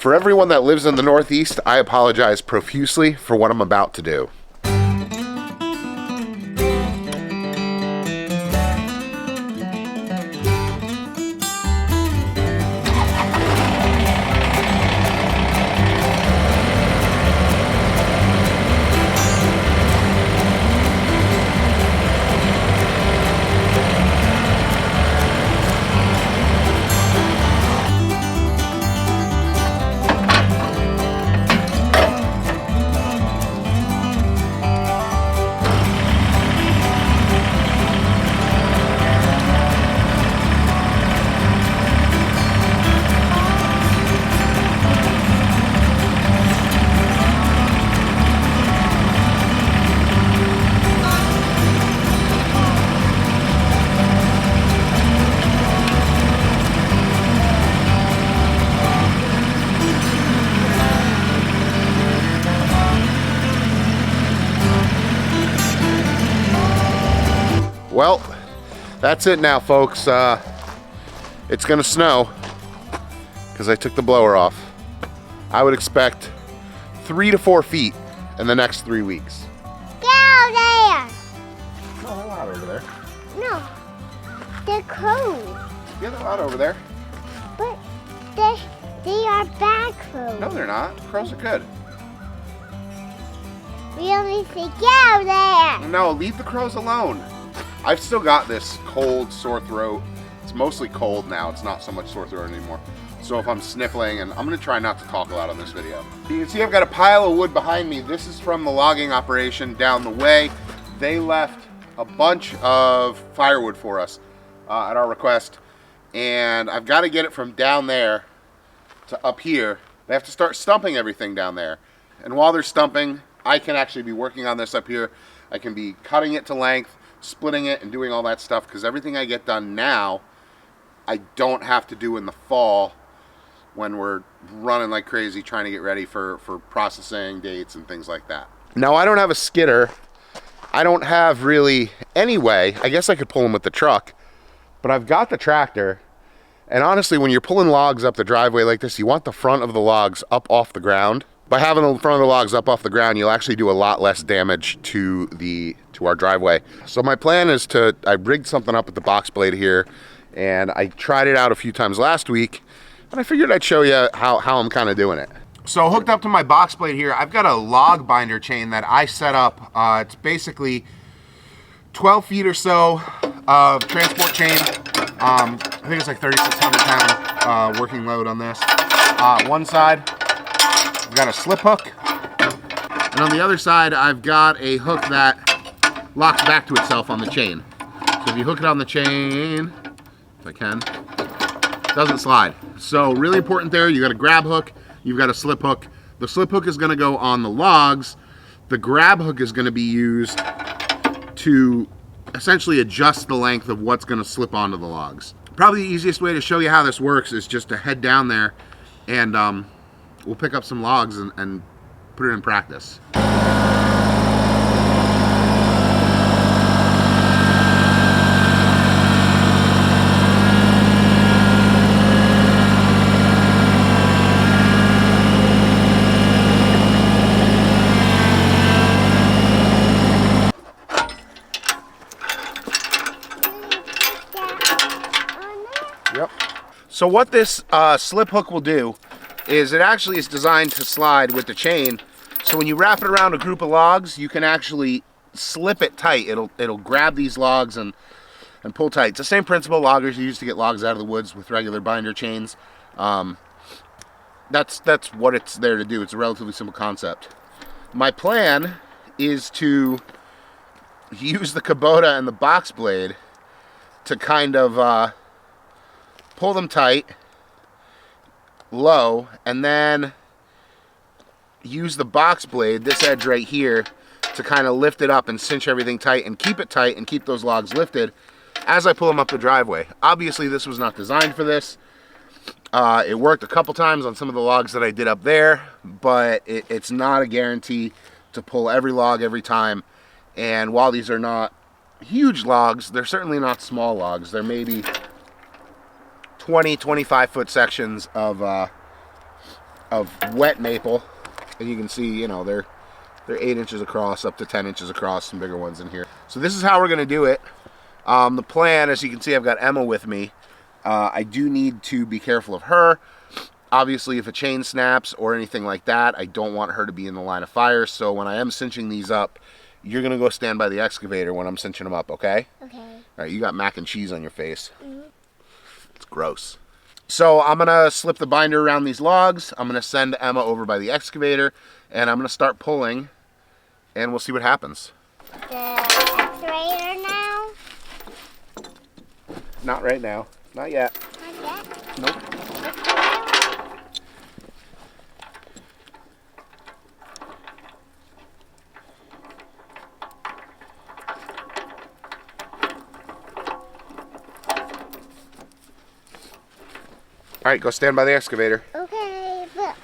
For everyone that lives in the Northeast, I apologize profusely for what I'm about to do. Well, that's it now, folks. It's gonna snow because I took the blower off. I would expect 3 to 4 feet in the next 3 weeks. Go there! No, they're not over there. No, they're cold. Yeah, they're not over there. But they are bad crows. No, they're not. Crows are good. We only say go there. No, leave the crows alone. I've still got this cold, sore throat. It's mostly cold now. It's not so much sore throat anymore. So if I'm sniffling, and I'm gonna try not to talk a lot on this video. You can see I've got a pile of wood behind me. This is from the logging operation down the way. They left a bunch of firewood for us at our request. And I've got to get it from down there to up here. They have to start stumping everything down there. And while they're stumping, I can actually be working on this up here. I can be cutting it to length, splitting it, and doing all that stuff, because everything I get done now I don't have to do in the fall when we're running like crazy trying to get ready for processing dates and things like that. Now, I don't have a skidder. I don't have really any way. I guess I could pull them with the truck, but I've got the tractor. And honestly, when you're pulling logs up the driveway like this, you want the front of the logs up off the ground. By having the front of the logs up off the ground, you'll actually do a lot less damage to our driveway. So my plan is I rigged something up with the box blade here, and I tried it out a few times last week, and I figured I'd show you how I'm kind of doing it. So hooked up to my box blade here, I've got a log binder chain that I set up. It's basically 12 feet or so of transport chain. I think it's like 3,600 pound working load on this. One side, I've got a slip hook, and on the other side I've got a hook that locks back to itself on the chain. So if you hook it on the chain, if I can, it doesn't slide. So really important there, you got a grab hook, you've got a slip hook. The slip hook is gonna go on the logs. The grab hook is gonna be used to essentially adjust the length of what's gonna slip onto the logs. Probably the easiest way to show you how this works is just to head down there and we'll pick up some logs and put it in practice. Yep. So what this slip hook will do is it actually is designed to slide with the chain. So when you wrap it around a group of logs, you can actually slip it tight. It'll grab these logs and pull tight. It's the same principle loggers use to get logs out of the woods with regular binder chains. That's what it's there to do. It's a relatively simple concept. My plan is to use the Kubota and the box blade to kind of pull them tight, low, and then use the box blade, this edge right here, to kind of lift it up and cinch everything tight and keep it tight and keep those logs lifted as I pull them up the driveway. Obviously, this was not designed for this. It worked a couple times on some of the logs that I did up there, but it's not a guarantee to pull every log every time. And while these are not huge logs, they're certainly not small logs. They're maybe 20, 25 foot sections of of wet maple, and you can see, you know, they're 8 inches across, up to 10 inches across, some bigger ones in here. So this is how we're going to do it. The plan, as you can see, I've got Emma with me. I do need to be careful of her. Obviously, if a chain snaps or anything like that, I don't want her to be in the line of fire. So when I am cinching these up, you're going to go stand by the excavator when I'm cinching them up, okay? Okay. All right, you got mac and cheese on your face. Mm-hmm. It's gross. So I'm going to slip the binder around these logs. I'm going to send Emma over by the excavator, and I'm going to start pulling, and we'll see what happens. The excavator now? Not right now. Not yet. Not yet? Nope. All right, go stand by the excavator. Okay, but...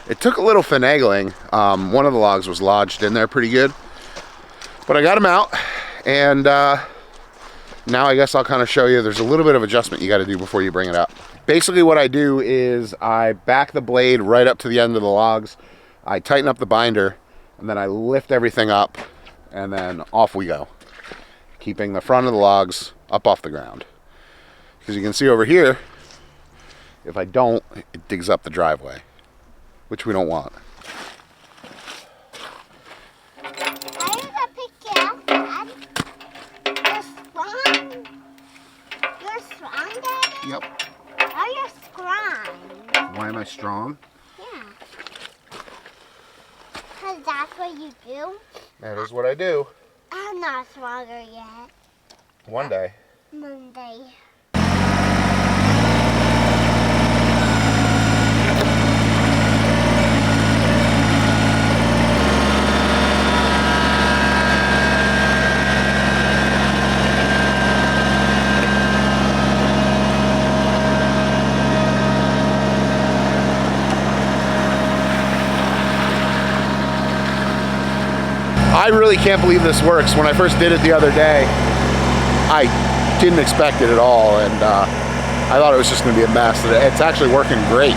It took a little finagling. One of the logs was lodged in there pretty good, but I got them out, and now I guess I'll kind of show you. There's a little bit of adjustment you got to do before you bring it up. Basically what I do is I back the blade right up to the end of the logs, I tighten up the binder, and then I lift everything up, and then off we go, keeping the front of the logs up off the ground. Because you can see over here, if I don't, it digs up the driveway, which we don't want. Are you gonna pick it up, Dad? You're strong? You're strong, Daddy? Yep. Oh, you're strong. Why am I strong? Yeah. Because that's what you do? That is what I do. I'm not stronger yet. One day. Monday. I really can't believe this works. When I first did it the other day, I didn't expect it at all, and I thought it was just going to be a mess. It's actually working great.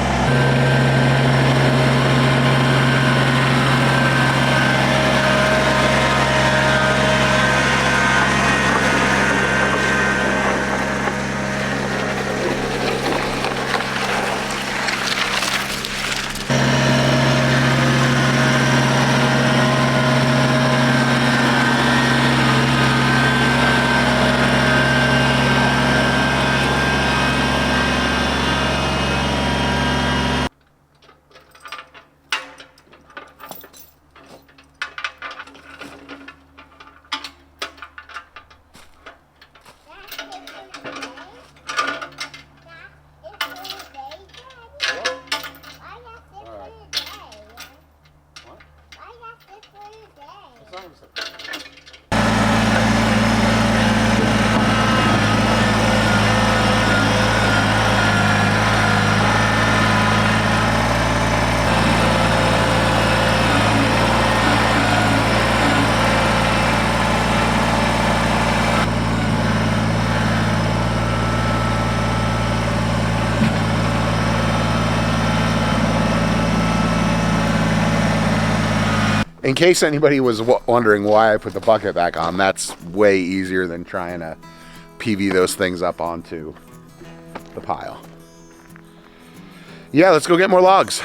In case anybody was wondering why I put the bucket back on, that's way easier than trying to PV those things up onto the pile. Yeah, let's go get more logs.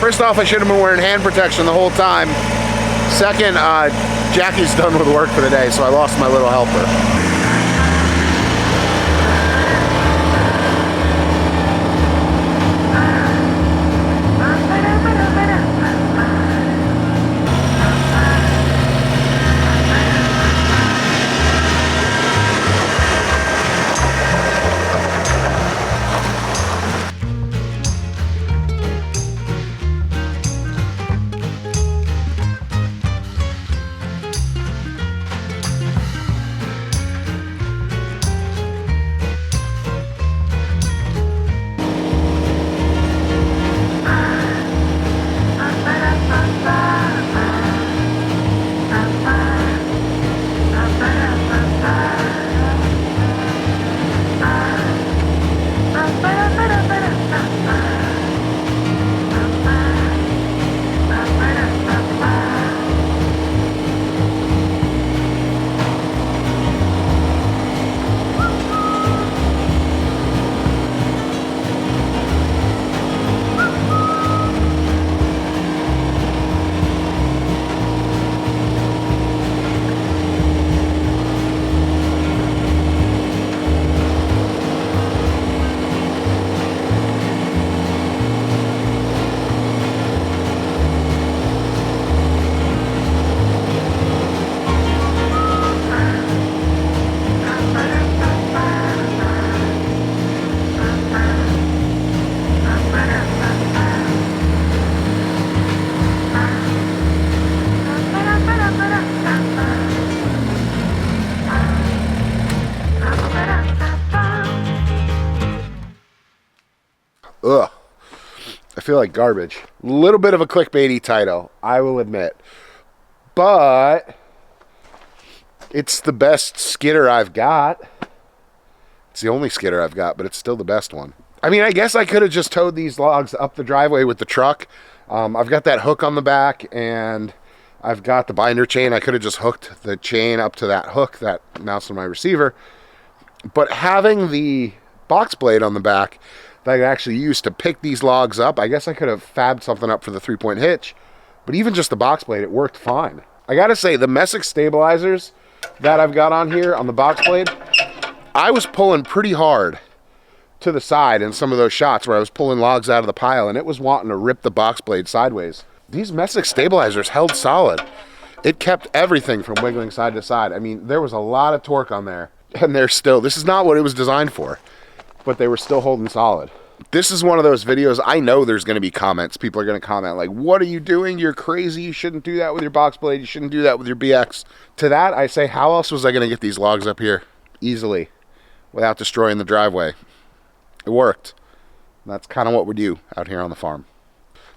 First off, I should have been wearing hand protection the whole time. Second, Jackie's done with work for the day, so I lost my little helper. Ugh. I feel like garbage. A little bit of a clickbaity title, I will admit. But it's the best skidder I've got. It's the only skidder I've got, but it's still the best one. I mean, I guess I could have just towed these logs up the driveway with the truck. I've got that hook on the back, and I've got the binder chain. I could have just hooked the chain up to that hook that mounts on my receiver. But having the box blade on the back that I could actually use to pick these logs up, I guess I could have fabbed something up for the 3-point hitch. But even just the box blade, it worked fine. I gotta say, the Messick stabilizers that I've got on here on the box blade, I was pulling pretty hard to the side in some of those shots where I was pulling logs out of the pile and it was wanting to rip the box blade sideways. These Messick stabilizers held solid. It kept everything from wiggling side to side. I mean, there was a lot of torque on there, and they're still, this is not what it was designed for, but they were still holding solid. This is one of those videos, I know there's gonna be comments. People are gonna comment like, what are you doing? You're crazy. You shouldn't do that with your box blade. You shouldn't do that with your BX. To that, I say, how else was I gonna get these logs up here easily without destroying the driveway? It worked. And that's kind of what we do out here on the farm.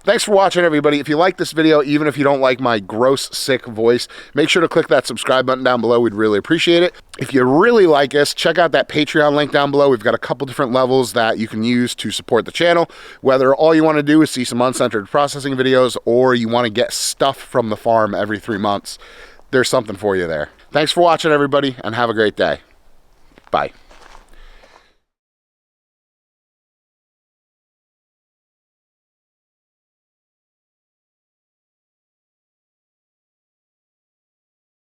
Thanks for watching, everybody. If you like this video, even if you don't like my gross, sick voice, make sure to click that subscribe button down below. We'd really appreciate it. If you really like us, check out that Patreon link down below. We've got a couple different levels that you can use to support the channel. Whether all you want to do is see some uncensored processing videos or you want to get stuff from the farm every 3 months, there's something for you there. Thanks for watching, everybody, and have a great day. Bye.